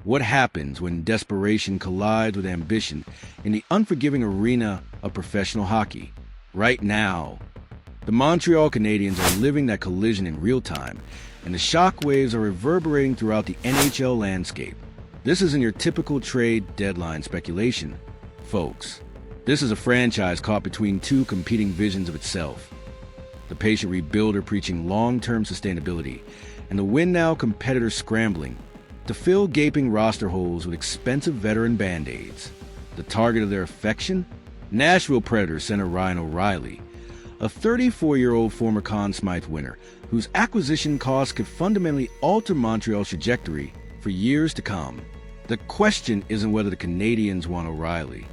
What happens when desperation collides with ambition in the unforgiving arena of professional hockey? Right now, the Montreal Canadiens are living that collision in real time, and the shockwaves are reverberating throughout the NHL landscape. This isn't your typical trade deadline speculation, folks. This is a franchise caught between two competing visions of itself. The patient rebuilder preaching long-term sustainability, and the win-now competitor scrambling to fill gaping roster holes with expensive veteran band-aids. The target of their affection? Nashville Predators center Ryan O'Reilly, a 34-year-old former Conn Smythe winner whose acquisition costs could fundamentally alter Montreal's trajectory for years to come. The question isn't whether the Canadiens want O'Reilly.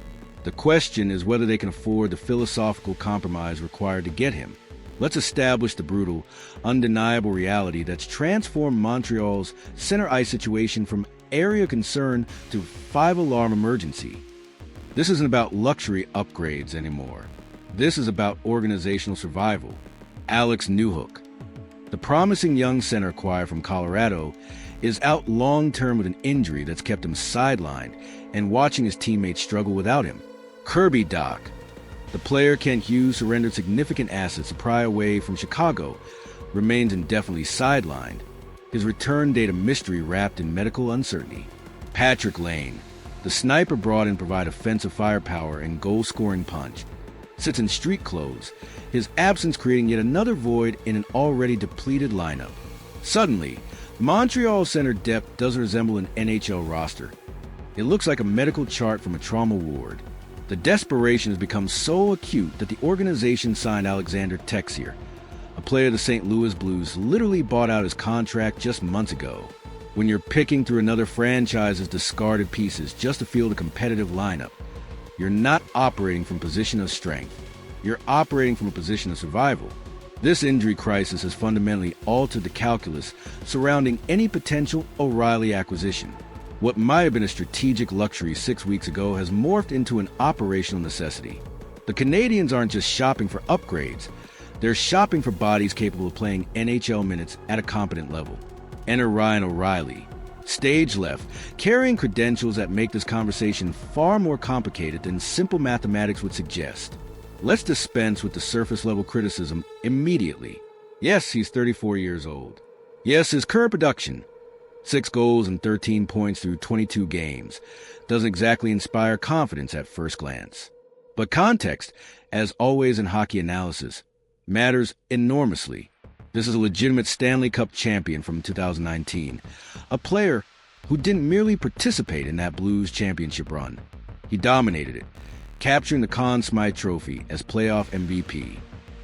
The question is whether they can afford the philosophical compromise required to get him. Let's establish the brutal, undeniable reality that's transformed Montreal's center ice situation from area concern to five-alarm emergency. This isn't about luxury upgrades anymore. This is about organizational survival. Alex Newhook, the promising young center acquired from Colorado, is out long-term with an injury that's kept him sidelined and watching his teammates struggle without him. Kirby Dach, the player Kent Hughes surrendered significant assets to pry away from Chicago, remains indefinitely sidelined, his return date a mystery wrapped in medical uncertainty. Patrick Laine, the sniper brought in to provide offensive firepower and goal-scoring punch, sits in street clothes, his absence creating yet another void in an already depleted lineup. Suddenly, Montreal center depth doesn't resemble an NHL roster. It looks like a medical chart from a trauma ward. The desperation has become so acute that the organization signed Alexander Texier, a player the St. Louis Blues literally bought out his contract just months ago. When you're picking through another franchise's discarded pieces just to field a competitive lineup, you're not operating from a position of strength. You're operating from a position of survival. This injury crisis has fundamentally altered the calculus surrounding any potential O'Reilly acquisition. What might have been a strategic luxury 6 weeks ago has morphed into an operational necessity. The Canadiens aren't just shopping for upgrades. They're shopping for bodies capable of playing NHL minutes at a competent level. Enter Ryan O'Reilly, stage left, carrying credentials that make this conversation far more complicated than simple mathematics would suggest. Let's dispense with the surface-level criticism immediately. Yes, he's 34 years old. Yes, his current production, 6 goals and 13 points through 22 games, doesn't exactly inspire confidence at first glance. But context, as always in hockey analysis, matters enormously. This is a legitimate Stanley Cup champion from 2019, a player who didn't merely participate in that Blues championship run. He dominated it, capturing the Conn Smythe Trophy as playoff MVP.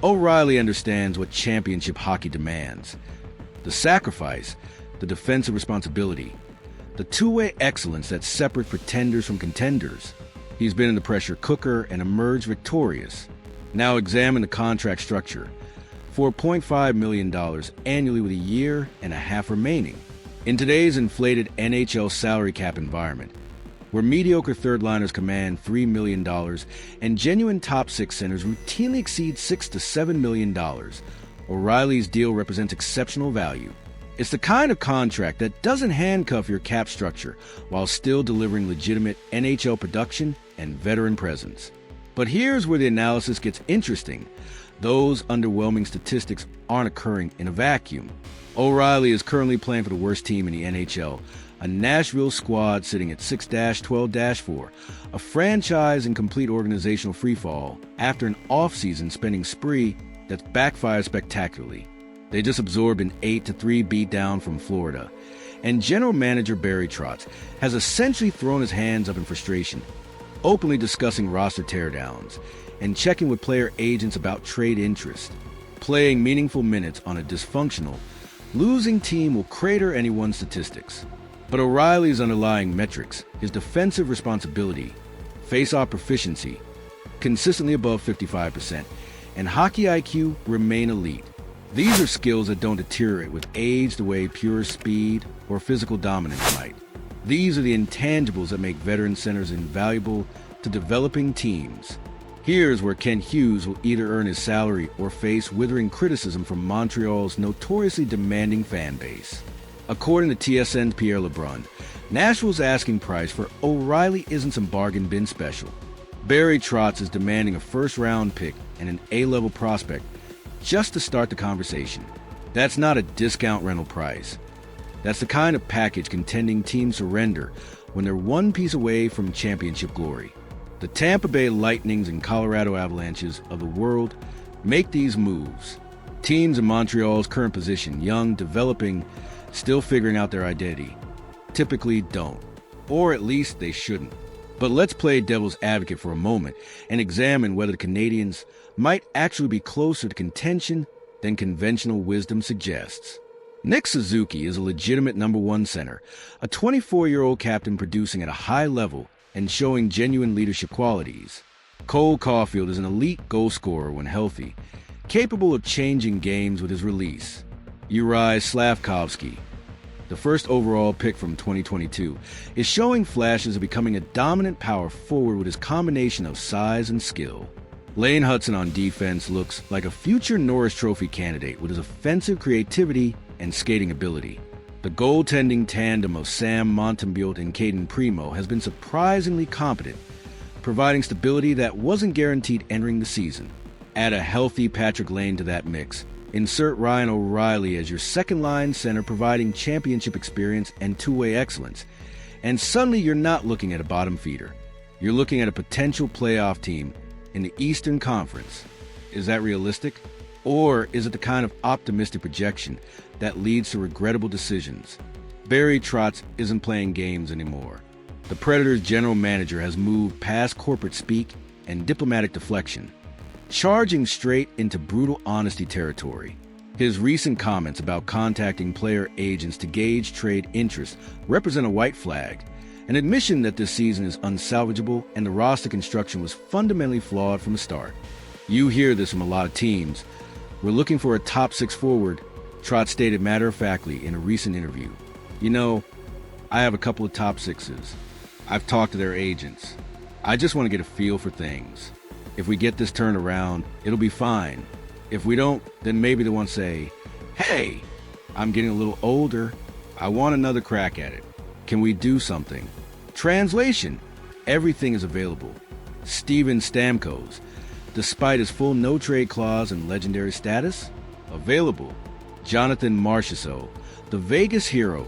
O'Reilly understands what championship hockey demands: the sacrifice, the defensive responsibility, the two-way excellence that separates pretenders from contenders. He's been in the pressure cooker and emerged victorious. Now examine the contract structure. $4.5 million annually with a year and a half remaining. In today's inflated NHL salary cap environment, where mediocre third-liners command $3 million and genuine top-six centers routinely exceed $6 to $7 million, O'Reilly's deal represents exceptional value. It's the kind of contract that doesn't handcuff your cap structure while still delivering legitimate NHL production and veteran presence. But here's where the analysis gets interesting. Those underwhelming statistics aren't occurring in a vacuum. O'Reilly is currently playing for the worst team in the NHL, a Nashville squad sitting at 6-12-4, a franchise in complete organizational freefall after an offseason spending spree that's backfired spectacularly. They just absorbed an 8-3 beatdown from Florida, and general manager Barry Trotz has essentially thrown his hands up in frustration, openly discussing roster teardowns and checking with player agents about trade interest. Playing meaningful minutes on a dysfunctional, losing team will crater anyone's statistics. But O'Reilly's underlying metrics, his defensive responsibility, face-off proficiency, consistently above 55%, and hockey IQ remain elite. These are skills that don't deteriorate with age the way pure speed or physical dominance might. These are the intangibles that make veteran centers invaluable to developing teams. Here's where Kent Hughes will either earn his salary or face withering criticism from Montreal's notoriously demanding fan base. According to TSN's Pierre LeBrun, Nashville's asking price for O'Reilly isn't some bargain bin special. Barry Trotz is demanding a first-round pick and an A-level prospect just to start the conversation. That's not a discount rental price. That's the kind of package contending teams surrender when they're one piece away from championship glory. The Tampa Bay Lightnings and Colorado Avalanches of the world make these moves. Teams in Montreal's current position, young, developing, still figuring out their identity, typically don't. Or at least they shouldn't. But let's play devil's advocate for a moment and examine whether the Canadiens might actually be closer to contention than conventional wisdom suggests. Nick Suzuki is a legitimate number one center, a 24-year-old captain producing at a high level and showing genuine leadership qualities. Cole Caulfield is an elite goal scorer when healthy, capable of changing games with his release. Juraj Slavkovsky, the first overall pick from 2022, is showing flashes of becoming a dominant power forward with his combination of size and skill. Lane Hutson on defense looks like a future Norris Trophy candidate with his offensive creativity and skating ability. The goaltending tandem of Sam Montembeault and Caden Primo has been surprisingly competent, providing stability that wasn't guaranteed entering the season. Add a healthy Patrick Lane to that mix. Insert Ryan O'Reilly as your second-line center providing championship experience and two-way excellence. And suddenly you're not looking at a bottom feeder. You're looking at a potential playoff team in the Eastern Conference. Is that realistic? Or is it the kind of optimistic projection that leads to regrettable decisions? Barry Trotz isn't playing games anymore. The Predators' general manager has moved past corporate speak and diplomatic deflection, charging straight into brutal honesty territory. His recent comments about contacting player agents to gauge trade interest represent a white flag, an admission that this season is unsalvageable and the roster construction was fundamentally flawed from the start. You hear this from a lot of teams. We're looking for a top six forward, Trotz stated matter-of-factly in a recent interview. You know, I have a couple of top sixes. I've talked to their agents. I just want to get a feel for things. If we get this turned around, it'll be fine. If we don't, then maybe they won't say, hey, I'm getting a little older. I want another crack at it. Can we do something? Translation: everything is available. Steven Stamkos, despite his full no-trade clause and legendary status, available. Jonathan Marchessault, the Vegas hero,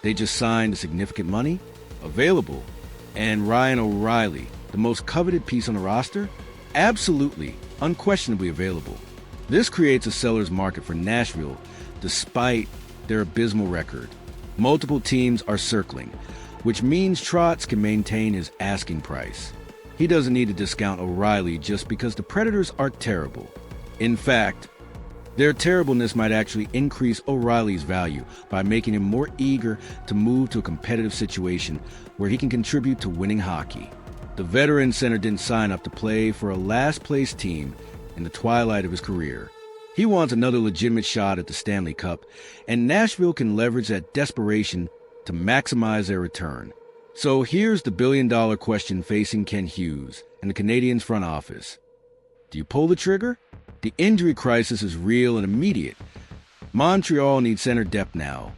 they just signed a significant money, available. And Ryan O'Reilly, the most coveted piece on the roster, absolutely, unquestionably available. This creates a seller's market for Nashville, despite their abysmal record. Multiple teams are circling, which means Trotz can maintain his asking price. He doesn't need to discount O'Reilly just because the Predators are terrible. In fact, their terribleness might actually increase O'Reilly's value by making him more eager to move to a competitive situation where he can contribute to winning hockey. The veteran center didn't sign up to play for a last-place team in the twilight of his career. He wants another legitimate shot at the Stanley Cup, and Nashville can leverage that desperation to maximize their return. So here's the billion-dollar question facing Kent Hughes and the Canadiens front office. Do you pull the trigger? The injury crisis is real and immediate. Montreal needs center depth now,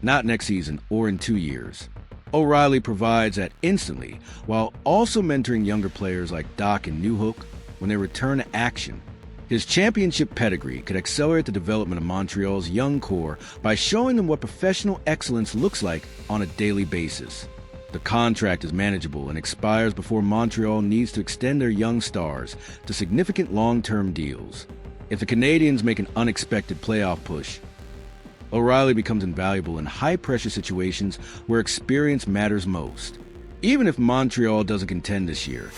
not next season or in 2 years. O'Reilly provides that instantly, while also mentoring younger players like Dach and Newhook when they return to action. His championship pedigree could accelerate the development of Montreal's young core by showing them what professional excellence looks like on a daily basis. The contract is manageable and expires before Montreal needs to extend their young stars to significant long-term deals. If the Canadiens make an unexpected playoff push, O'Reilly becomes invaluable in high-pressure situations where experience matters most. Even if Montreal doesn't contend this year,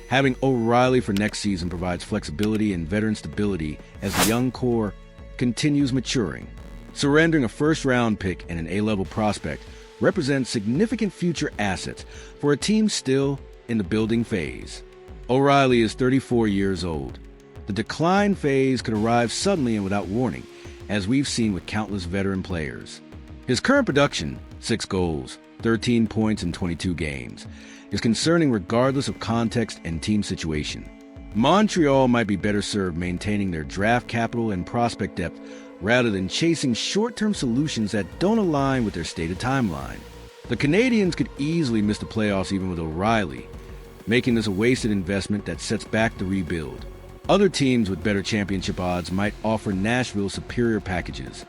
having O'Reilly for next season provides flexibility and veteran stability as the young core continues maturing. Surrendering a first-round pick and an A-level prospect represents significant future assets for a team still in the building phase. O'Reilly is 34 years old. The decline phase could arrive suddenly and without warning, as we've seen with countless veteran players. His current production, 6 goals, 13 points in 22 games, is concerning regardless of context and team situation. Montreal might be better served maintaining their draft capital and prospect depth rather than chasing short-term solutions that don't align with their stated timeline. The Canadiens could easily miss the playoffs even with O'Reilly, making this a wasted investment that sets back the rebuild. Other teams with better championship odds might offer Nashville superior packages,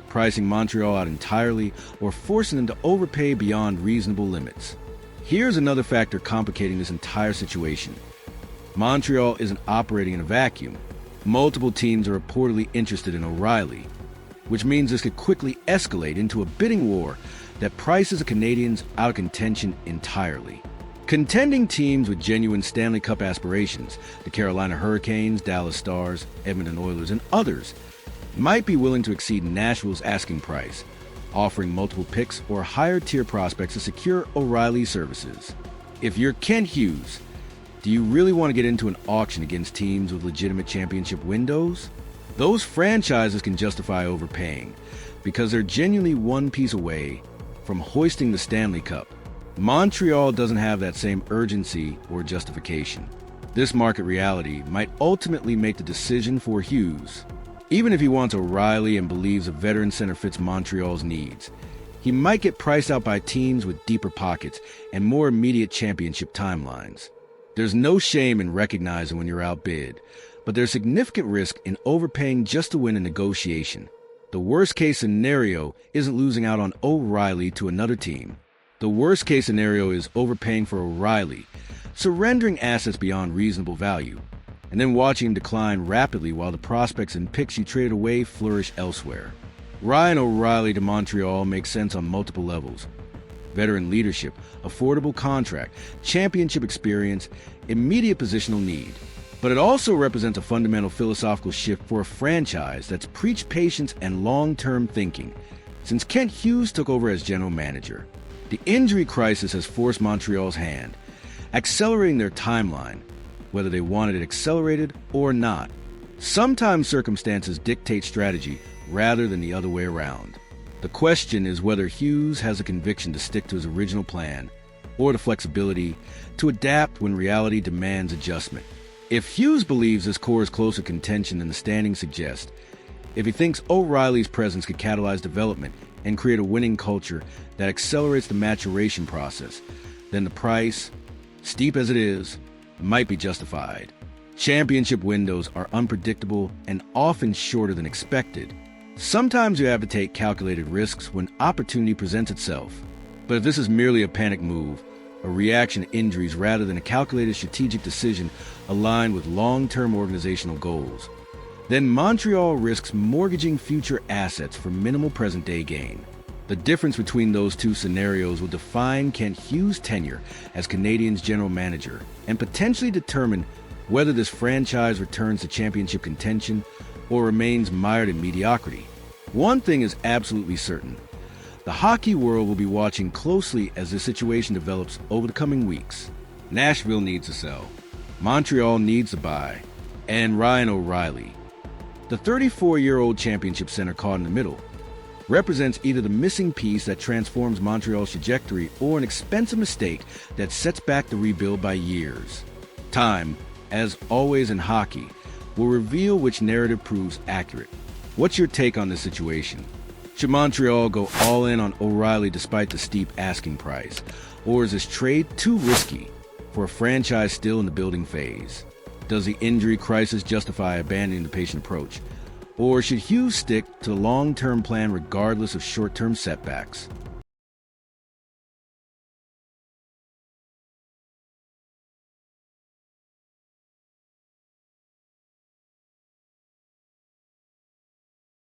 pricing Montreal out entirely or forcing them to overpay beyond reasonable limits. Here's another factor complicating this entire situation. Montreal isn't operating in a vacuum. Multiple teams are reportedly interested in O'Reilly, which means this could quickly escalate into a bidding war that prices the Canadiens out of contention entirely. Contending teams with genuine Stanley Cup aspirations, the Carolina Hurricanes, Dallas Stars, Edmonton Oilers, and others, might be willing to exceed Nashville's asking price, offering multiple picks or higher-tier prospects to secure O'Reilly's services. If you're Kent Hughes, do you really want to get into an auction against teams with legitimate championship windows? Those franchises can justify overpaying because they're genuinely one piece away from hoisting the Stanley Cup. Montreal doesn't have that same urgency or justification. This market reality might ultimately make the decision for Hughes. Even if he wants O'Reilly and believes a veteran center fits Montreal's needs, he might get priced out by teams with deeper pockets and more immediate championship timelines. There's no shame in recognizing when you're outbid, but there's significant risk in overpaying just to win a negotiation. The worst-case scenario isn't losing out on O'Reilly to another team. The worst-case scenario is overpaying for O'Reilly, surrendering assets beyond reasonable value, and then watching him decline rapidly while the prospects and picks you traded away flourish elsewhere. Ryan O'Reilly to Montreal makes sense on multiple levels. Veteran leadership, affordable contract, championship experience, immediate positional need. But it also represents a fundamental philosophical shift for a franchise that's preached patience and long-term thinking since Kent Hughes took over as general manager. The injury crisis has forced Montreal's hand, accelerating their timeline, whether they wanted it accelerated or not. Sometimes circumstances dictate strategy rather than the other way around. The question is whether Hughes has the conviction to stick to his original plan or the flexibility to adapt when reality demands adjustment. If Hughes believes his core is closer contention than the standings suggest, if he thinks O'Reilly's presence could catalyze development and create a winning culture that accelerates the maturation process, then the price, steep as it is, might be justified. Championship windows are unpredictable and often shorter than expected. Sometimes you have to take calculated risks when opportunity presents itself. But if this is merely a panic move, a reaction to injuries rather than a calculated strategic decision aligned with long-term organizational goals, then Montreal risks mortgaging future assets for minimal present-day gain. The difference between those two scenarios will define Kent Hughes' tenure as Canadiens general manager and potentially determine whether this franchise returns to championship contention or remains mired in mediocrity. One thing is absolutely certain. The hockey world will be watching closely as this situation develops over the coming weeks. Nashville needs to sell. Montreal needs to buy. And Ryan O'Reilly, the 34-year-old championship center caught in the middle, represents either the missing piece that transforms Montreal's trajectory or an expensive mistake that sets back the rebuild by years. Time, as always in hockey, will reveal which narrative proves accurate. What's your take on this situation? Should Montreal go all in on O'Reilly despite the steep asking price? Or is this trade too risky for a franchise still in the building phase? Does the injury crisis justify abandoning the patient approach? Or should Hughes stick to the long-term plan regardless of short-term setbacks?